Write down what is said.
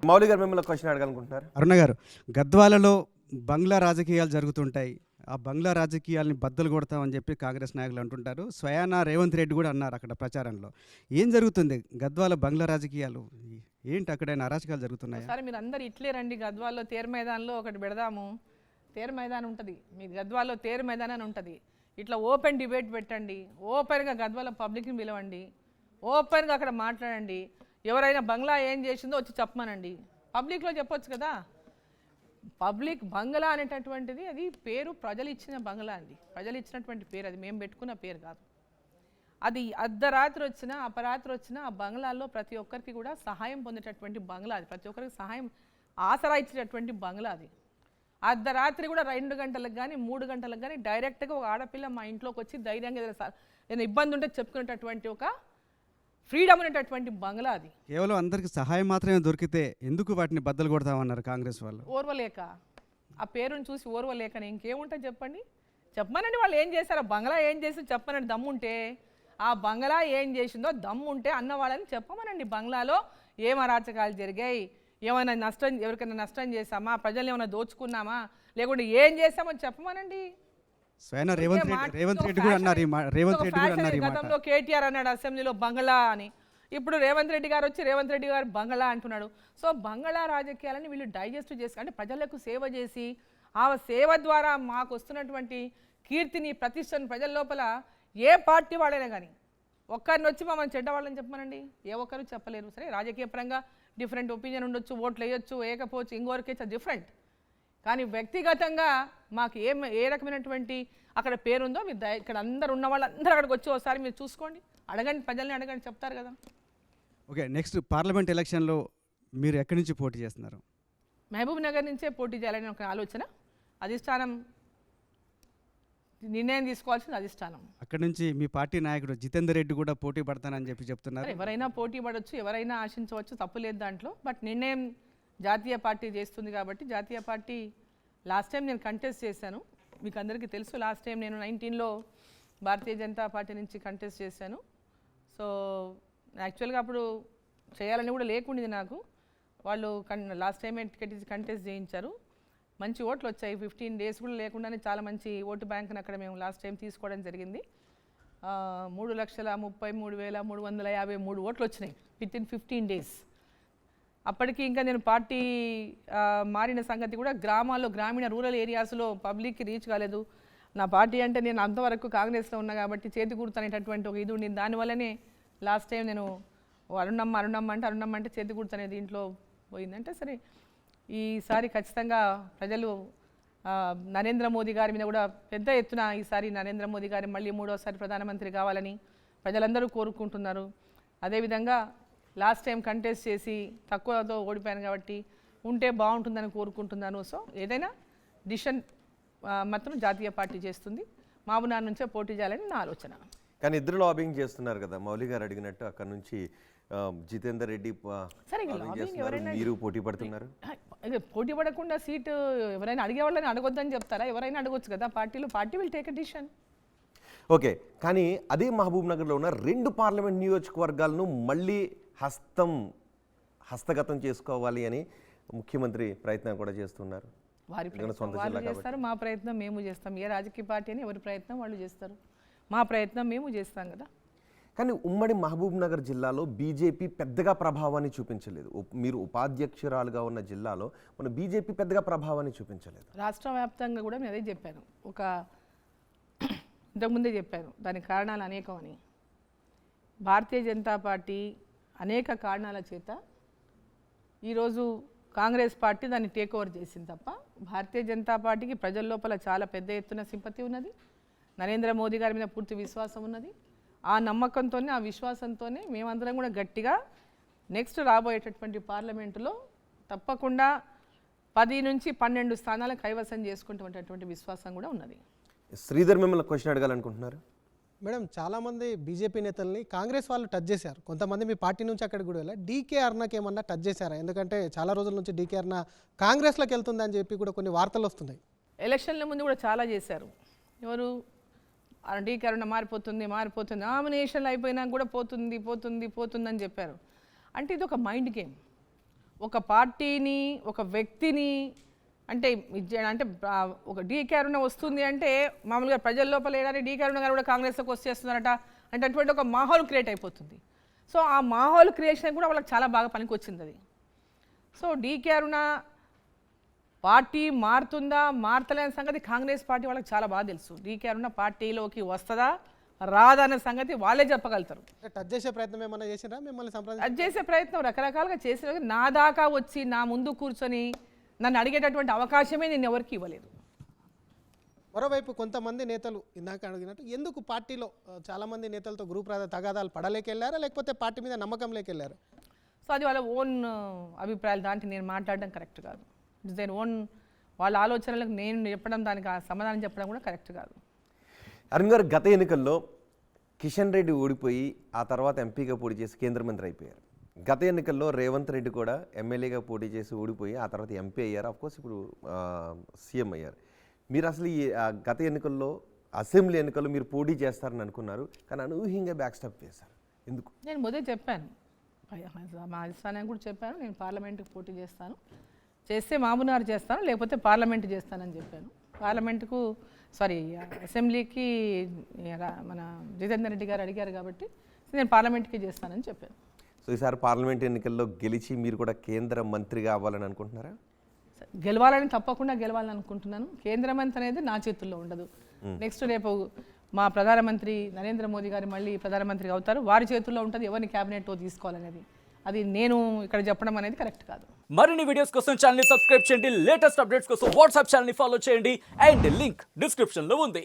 మౌలి గారు మిమ్మల్ని క్వశ్చన్ అడగాలనుకుంటున్నారు. అరుణ గారు, గద్వాలలో బంగ్లా రాజకీయాలు జరుగుతుంటాయి. ఆ బంగ్లా రాజకీయాల్ని బద్దలు కొడతామని చెప్పి కాంగ్రెస్ నాయకులు అంటుంటారు. స్వయానా రేవంత్ రెడ్డి కూడా అన్నారు అక్కడ ప్రచారంలో. ఏం జరుగుతుంది గద్వాల బంగ్లా రాజకీయాలు? ఏంటి అక్కడైనా అరాచకాలు జరుగుతున్నాయా? సరే, మీరు అందరు ఇట్లే రండి, గద్వాల్లో తేరు మైదానంలో ఒకటి పెడదాము. తేరు మైదానం ఉంటుంది, మీ గద్వాల్లో తేరు మైదానం ఉంటుంది. ఇట్లా ఓపెన్ డిబేట్ పెట్టండి, ఓపెన్గా గద్వాల పబ్లిక్ని పిలవండి, ఓపెన్గా అక్కడ మాట్లాడండి. ఎవరైనా బంగ్లా ఏం చేసిందో వచ్చి చెప్పమనండి, పబ్లిక్లో చెప్పొచ్చు కదా. పబ్లిక్ బంగ్లా అనేటటువంటిది అది పేరు ప్రజలు ఇచ్చిన బంగ్లా అండి, ప్రజలు ఇచ్చినటువంటి పేరు, అది మేము పెట్టుకున్న పేరు కాదు. అది అర్ధరాత్రి వచ్చినా అపరాత్రి వచ్చినా ఆ బంగ్లాల్లో ప్రతి ఒక్కరికి కూడా సహాయం పొందేటటువంటి బంగ్లా అది, ప్రతి ఒక్కరికి సహాయం ఆసరా ఇచ్చేటటువంటి బంగ్లా అది. అర్ధరాత్రి కూడా 2 గంటలకు కానీ 3 గంటలకు కానీ డైరెక్ట్గా ఒక ఆడపిల్ల మా ఇంట్లోకి వచ్చి ధైర్యంగా ఏదైనా ఇబ్బంది ఉంటే చెప్పుకునేటటువంటి ఒక ఫ్రీడమ్ అనేటటువంటి బంగ్లా అది. కేవలం అందరికి సహాయం మాత్రమే దొరికితే ఎందుకు వాటిని బద్దలు కొడతామన్నారు కాంగ్రెస్ వాళ్ళు? ఓర్వలేక, ఆ పేరుని చూసి ఓర్వలేకని ఇంకేముంటుంది చెప్పండి. చెప్పమనండి వాళ్ళు ఏం చేశారు, బంగ్లా ఏం చేసి చెప్పమనండి. దమ్ముంటే ఆ బంగ్లా ఏం చేసిందో దమ్ముంటే అన్నవాళ్ళని చెప్పమనండి. బంగ్లాలో ఏం అరాచకాలు జరిగాయి, ఏమైనా నష్టం, ఎవరికైనా నష్టం చేశామా, ప్రజలు ఏమైనా దోచుకున్నామా, లేకుంటే ఏం చేశామని చెప్పమనండి. స్వయంగా రేవంత్ రెడ్డి కూడా అన్నారు. గతంలో కేటీఆర్ అన్నాడు అసెంబ్లీలో బంగ్లా అని, ఇప్పుడు రేవంత్ రెడ్డి గారు బంగ్లా అంటున్నాడు. సో బంగ్లా రాజకీయాలని వీళ్ళు డైజెస్ట్ చేసి, అంటే ప్రజలకు సేవ చేసి ఆ సేవ ద్వారా మాకు వస్తున్నటువంటి కీర్తిని ప్రతిష్టను ప్రజల లోపల ఏ పార్టీ వాళ్ళైనా కానీ ఒక్కరిని వచ్చి మమ్మల్ని చెడ్డవాళ్ళని చెప్పమనండి, ఏ ఒక్కరు చెప్పలేరు. సరే, రాజకీయ పరంగా డిఫరెంట్ ఒపీనియన్ ఉండొచ్చు, ఓట్లు వేయొచ్చు, వేయకపోవచ్చు, ఇంకోరికి ఇట్స్ డిఫరెంట్. కానీ వ్యక్తిగతంగా మాకు ఏ రకమైనటువంటి అక్కడ పేరుందో మీరు ఇక్కడ అందరు ఉన్న వాళ్ళందరూ అక్కడికి వచ్చి ఒకసారి మీరు చూసుకోండి, అడగండి, ప్రజల్ని అడగండి, చెప్తారు కదా. ఓకే, నెక్స్ట్ పార్లమెంట్ ఎలక్షన్లో మీరు ఎక్కడి నుంచి పోటీ చేస్తున్నారు? మహబూబ్ నగర్ నుంచే పోటీ చేయాలని ఒక ఆలోచన, అధిష్టానం నిర్ణయం తీసుకోవాల్సింది అధిష్టానం. అక్కడ నుంచి మీ పార్టీ నాయకుడు జితేందర్ రెడ్డి కూడా పోటీ పడతానని చెప్తున్నారు. ఎవరైనా పోటీ పడవచ్చు, ఎవరైనా ఆశించవచ్చు, తప్పు లేదు దాంట్లో. బట్ నిర్ణయం జాతీయ పార్టీ చేస్తుంది కాబట్టి, జాతీయ పార్టీ లాస్ట్ టైం నేను కంటెస్ట్ చేశాను, మీకు అందరికీ తెలుసు. లాస్ట్ టైం నేను 19లో భారతీయ జనతా పార్టీ నుంచి కంటెస్ట్ చేశాను. సో యాక్చువల్గా అప్పుడు చేయాలని కూడా లేకుండింది నాకు, వాళ్ళు లాస్ట్ టైమే టికెట్ ఇచ్చి కంటెస్ట్ చేయించారు. మంచి ఓట్లు వచ్చాయి, 15 డేస్ కూడా లేకుండానే చాలా మంచి ఓటు బ్యాంక్ని అక్కడ మేము లాస్ట్ టైం తీసుకోవడం జరిగింది. 3,33,353 ఓట్లు వచ్చినాయి విత్ ఇన్ 15 డేస్. అప్పటికి ఇంకా నేను పార్టీ మారిన సంగతి కూడా గ్రామాల్లో, గ్రామీణ రూరల్ ఏరియాస్లో పబ్లిక్కి రీచ్ కాలేదు. నా పార్టీ అంటే నేను అంతవరకు కాంగ్రెస్లో ఉన్నా కాబట్టి చేతి గుర్తనేటటువంటి ఒక ఇది ఉండింది. దానివల్లనే లాస్ట్ టైం నేను అరుణమ్మ అంటే చేతి గుర్తు అనేది దీంట్లో పోయిందంటే. సరే, ఈసారి ఖచ్చితంగా ప్రజలు నరేంద్ర మోదీ గారి మీద కూడా పెద్ద ఎత్తున ఈసారి నరేంద్ర మోదీ గారి మళ్ళీ 3వసారి ప్రధానమంత్రి కావాలని ప్రజలందరూ కోరుకుంటున్నారు. అదేవిధంగా లాస్ట్ టైం కంటెస్ట్ చేసి తక్కువతో ఓడిపోయాను కాబట్టి ఉంటే బాగుంటుందని కోరుకుంటున్నాను. సో ఏదైనా డిసిషన్ మాత్రం జాతీయ పార్టీ చేస్తుంది, మహబూబ్నగర్ నుంచే పోటీ చేయాలని నా ఆలోచన. కానీ ఇద్దరు లాబింగ్ చేస్తున్నారు కదా, మౌలి గారు అడిగినట్టు అక్కడ నుంచి జితేందర్ రెడ్డి మీరు పోటీ పడుతున్నారు. పోటీ పడకుండా సీటు ఎవరైనా అడిగే వాళ్ళని అడగొద్దని చెప్తారా? ఎవరైనా అడగొచ్చు కదా పార్టీలో, party will take a decision. Okay, కానీ అదే మహబూబ్ నగర్లో ఉన్న 2 పార్లమెంట్ నియోజకవర్గాలను మళ్ళీ హస్తగతం చేసుకోవాలి అని ముఖ్యమంత్రి ప్రయత్నం కూడా చేస్తున్నారు. వారి ప్రయత్నం వాళ్ళు చేస్తారు, మా ప్రయత్నం మేము చేస్తాం. ఏ రాజకీయ పార్టీ అని ఎవరి ప్రయత్నం వాళ్ళు చేస్తారు, మా ప్రయత్నం మేము చేస్తాం కదా. కానీ ఉమ్మడి మహబూబ్ నగర్ జిల్లాలో బీజేపీ పెద్దగా ప్రభావాన్ని చూపించలేదు. మీరు ఉపాధ్యక్షురాలుగా ఉన్న జిల్లాలో మన బీజేపీ పెద్దగా ప్రభావాన్ని చూపించలేదు. రాష్ట్ర వ్యాప్తంగా కూడా నేను అదే చెప్పాను, ఇంతకుముందే చెప్పాను, దానికి కారణాలు అనేకం అని. భారతీయ జనతా పార్టీ అనేక కారణాల చేత ఈరోజు కాంగ్రెస్ పార్టీ దాన్ని టేక్ ఓవర్ చేసింది తప్ప, భారతీయ జనతా పార్టీకి ప్రజల లోపల చాలా పెద్ద ఎత్తున సింపతి ఉన్నది, నరేంద్ర మోదీ గారి మీద పూర్తి విశ్వాసం ఉన్నది. ఆ నమ్మకంతోనే, ఆ విశ్వాసంతోనే మేమందరం కూడా గట్టిగా నెక్స్ట్ రాబోయేటటువంటి పార్లమెంటులో తప్పకుండా 10 నుంచి 12 స్థానాలను కైవసం చేసుకుంటున్నటువంటి విశ్వాసం కూడా ఉన్నది. శ్రీధర్ మిమ్మల్ని క్వశ్చన్ అడగాలనుకుంటున్నారు. మేడం, చాలామంది బీజేపీ నేతల్ని కాంగ్రెస్ వాళ్ళు టచ్ చేశారు, కొంతమంది మీ పార్టీ నుంచి అక్కడికి కూడా వెళ్ళారు. డీకే అరుణకి ఏమన్నా టచ్ చేశారా? ఎందుకంటే చాలా రోజుల నుంచి డీకే అరుణ కాంగ్రెస్లోకి వెళ్తుందని చెప్పి కూడా కొన్ని వార్తలు వస్తున్నాయి. ఎలక్షన్ల ముందు కూడా చాలా చేశారు. ఎవరు డీకే అరుణ మారిపోతుంది, నామినేషన్లు అయిపోయినా కూడా పోతుంది అని చెప్పారు. అంటే ఇది ఒక మైండ్ గేమ్. ఒక పార్టీని ఒక వ్యక్తిని అంటే అంటే ఒక డీకే అరుణ వస్తుంది అంటే మామూలుగా ప్రజల లోపల వేయడానికి డీకే అరుణ గారు కూడా కాంగ్రెస్లోకి వచ్చేస్తున్నారట అంటే అటువంటి ఒక మాహోల్ క్రియేట్ అయిపోతుంది. సో ఆ మాహోల్ క్రియేషన్ కూడా వాళ్ళకి చాలా బాగా పనికి వచ్చింది అది. సో డీకే అరుణ పార్టీ మారుతుందా మారతలేని సంగతి కాంగ్రెస్ పార్టీ వాళ్ళకి చాలా బాగా తెలుసు. డీకే అరుణ పార్టీలోకి వస్తుందా రాదా అనే సంగతి వాళ్ళే చెప్పగలుగుతారు. టచ్ చేసే ప్రయత్నం ఏమన్నా చేసినా మిమ్మల్ని సంప్రదించి అది చేసే ప్రయత్నం రకరకాలుగా చేసిన నా దాకా వచ్చి నా ముందు కూర్చొని నన్ను అడిగేటటువంటి అవకాశమే నేను ఎవరికి ఇవ్వలేదు. మరోవైపు కొంతమంది నేతలు ఇందాక అడిగినట్టు ఎందుకు పార్టీలో చాలామంది నేతలతో గ్రూప్ తగాదాలు పడలేకెళ్ళారా లేకపోతే పార్టీ మీద నమ్మకం లేకెళ్ళారా? సో అది వాళ్ళ ఓన్ అభిప్రాయాలు, దాంట్లో నేను మాట్లాడడం కరెక్ట్ కాదు. ఇట్స్ దేర్ ఓన్ వాళ్ళ ఆలోచనలకు నేను చెప్పడం దానికి సమాధానం చెప్పడం కూడా కరెక్ట్ కాదు. అరుణ్ గారు గత ఎన్నికల్లో కిషన్ రెడ్డి ఓడిపోయి ఆ తర్వాత ఎంపీగా పోటీ చేసి కేంద్ర మంత్రి అయిపోయారు. గత ఎన్నికల్లో రేవంత్ రెడ్డి కూడా ఎమ్మెల్యేగా పోటీ చేసి ఓడిపోయి ఆ తర్వాత ఎంపీ అయ్యారు. అఫ్కోర్స్ ఇప్పుడు సీఎం అయ్యారు. మీరు అసలు ఈ గత ఎన్నికల్లో అసెంబ్లీ ఎన్నికల్లో మీరు పోటీ చేస్తారని అనుకున్నారు, కానీ అనూహ్యంగా బ్యాక్ స్టెప్ చేశారు. ఎందుకు? నేను మొదటి చెప్పాను, మా అధిష్టానానికి కూడా చెప్పాను, నేను పార్లమెంట్కి పోటీ చేస్తాను, చేస్తే మామూనారు చేస్తాను లేకపోతే పార్లమెంట్ చేస్తానని చెప్పాను. పార్లమెంటుకు అసెంబ్లీకి మన జితేందర్ రెడ్డి గారు అడిగారు కాబట్టి నేను పార్లమెంట్కి చేస్తానని చెప్పాను. సో ఈసారి పార్లమెంట్ ఎన్నికల్లో గెలిచి మీరు కూడా కేంద్ర మంత్రిగా అవ్వాలని అనుకుంటున్నారా? గెలవాలని తప్పకుండా గెలవాలని అనుకుంటున్నాను. కేంద్ర మంత్రి అనేది నా చేతుల్లో ఉండదు. నెక్స్ట్ రేపు మా ప్రధానమంత్రి నరేంద్ర మోదీ గారు మళ్ళీ ప్రధానమంత్రి అవుతారు, వారి చేతుల్లో ఉంటుంది ఎవరిని క్యాబినెట్లో తీసుకోవాలనేది. అది నేను ఇక్కడ చెప్పడం అనేది కరెక్ట్ కాదు. మరిన్ని వీడియోస్ కోసం ఛానల్ ని సబ్స్క్రైబ్ చేయండి, లేటెస్ట్ అప్డేట్స్ కోసం వాట్సాప్ ఛానల్ ని ఫాలో చేయండి అండ్ లింక్ డిస్క్రిప్షన్ లో ఉంది.